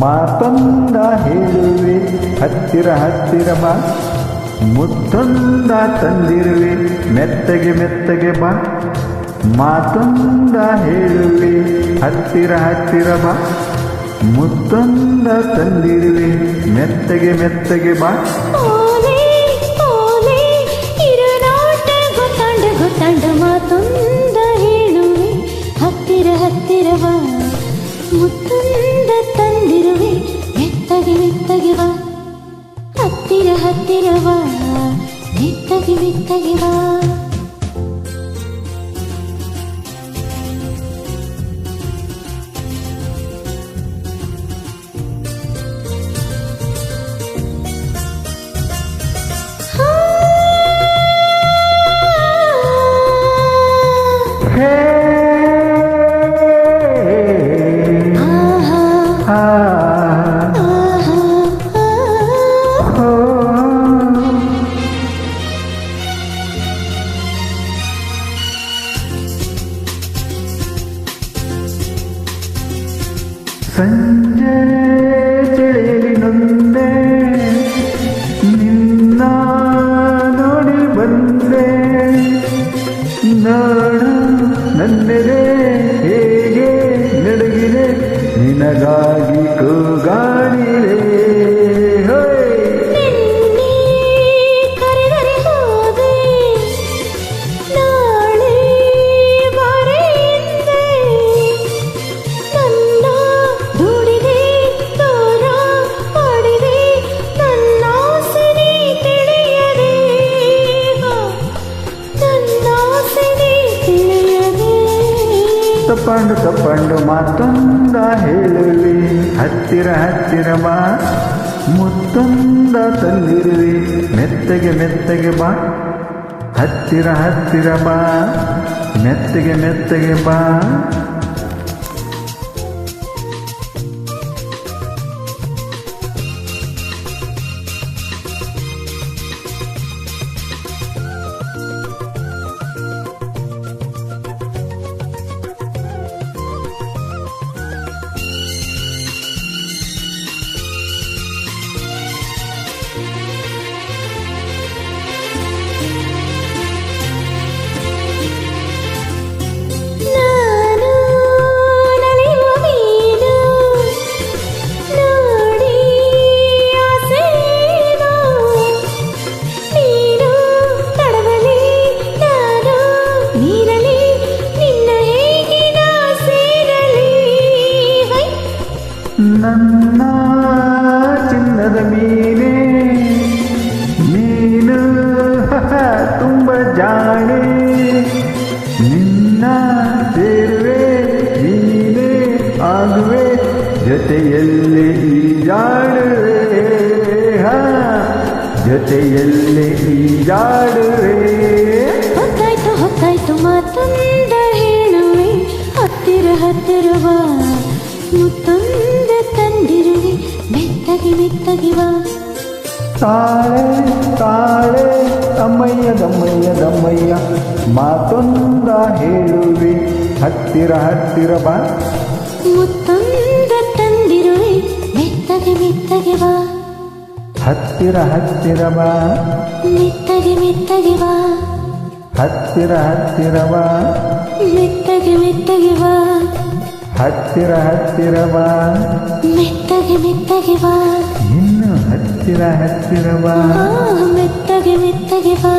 ಮಾತೊಂದ ಹೇಳುವೆ ಹತ್ತಿರ ಹತ್ತಿರ ಬಾ, ಮುತ್ತೊಂದ ತಂದಿರುವೆ ಮೆತ್ತಗೆ ಮೆತ್ತಗೆ ಬಾ. ಮಾತೊಂದ ಹೇಳುವೆ ಹತ್ತಿರ ಹತ್ತಿರ ಬಾ, ಮುತ್ತೊಂದ ತಂದಿರುವೆ ಮೆತ್ತಗೆ ಮೆತ್ತಗೆ ಬಾ. ಓಲೆ ಓಲೆ ಇರುನಾಟ ಗೊತ್ತಾಂಡ ಗೊತ್ತಾಂಡ ಮಾತೊಂದ ಹೇಳುವೆ ಹತ್ತಿರ ಹತ್ತಿರ ಬಾ, ಮುತ್ತೊಂದ ತಂದಿರುವೆ ಮೆತ್ತಗೆ ಮೆತ್ತಗೆ ಬಾ. ಹತ್ತಿರ ಹತ್ತಿರ ಬಾ, ಮೆತ್ತಗೆ ಮೆತ್ತಗೆ ಬಾ. ಸಂಜೆ ತಿಳಿಯಲಿ ನೊಂದೆ ನಿನ್ನ ನೋಡಿ ಬಂದೆ, ನಾಡು ನನ್ನೆದೆ ಹೇಗೆ ನಡುಗಿದೆ ನಿನಗಾಗಿ ಕೂಗಾಡಿದೆ. ತಪ್ಪಂಡು ತಪ್ಪಂಡು ಮಾತೊಂದ ಹೇಳುವೆ ಹತ್ತಿರ ಹತ್ತಿರ ಬಾ, ಮುತ್ತೊಂದ ತಂದಿರುವೆ ಮೆತ್ತಗೆ ಮೆತ್ತಗೆ ಬಾ. ಹತ್ತಿರ ಹತ್ತಿರ ಬಾ, ಮೆತ್ತಗೆ ಮೆತ್ತಗೆ ಬಾ. ನನ್ನ ಚಿನ್ನದ ಮೀನೆ ನೀನು ತುಂಬ ಜಾಣೆ, ನಿನ್ನ ಸೇರುವೆ ನೀನೇ ಆಗುವೆ ಜೊತೆಯಲ್ಲಿ ಈಜಾಡುವೆ, ಜೊತೆಯಲ್ಲಿ ಈಜಾಡುವೆ. ಹೊತ್ತಾಯ್ತು ಹೊತ್ತಾಯ್ತು ಮಾತೊಂದ ಹೇಳುವೆ ಹತ್ತಿರ ಹತ್ತಿರ ಬಾ, ಮುತ್ತೊಂದ ತಂದಿರುವೆ ಮೆತ್ತಗೆ ಮೆತ್ತಗೆ ಬಾ. ತಾಳೆ ತಾಳೆ ತಮ್ಮಯ್ಯ ದಮ್ಮಯ್ಯ ದಮ್ಮಯ್ಯ ಮಾತೊಂದ ಹೇಳುವೆ ಹತ್ತಿರ ಹತ್ತಿರ ಬಾ, ಮುತ್ತೊಂದ ತಂದಿರುವೆ ಮೆತ್ತಗೆ ಮೆತ್ತಗೆ ಬಾ. ಹತ್ತಿರ ಹತ್ತಿರ ಬಾ, ಮೆತ್ತಗೆ ಮೆತ್ತಗೆ ಬಾ. ಹತ್ತಿರ ಹತ್ತಿರ ಬಾ, ಮೆತ್ತಗೆ ಮೆತ್ತಗೆ ಬಾ. ಹತ್ತಿರ ಹತ್ತಿರ ಬಾ, ಮೆತ್ತಗೆ ಮೆತ್ತಗೆ ಬಾ. ಇನ್ನು ಹತ್ತಿರ ಹತ್ತಿರ ಬಾ, ಮೆತ್ತಗೆ ಮೆತ್ತಗೆ ಬಾ.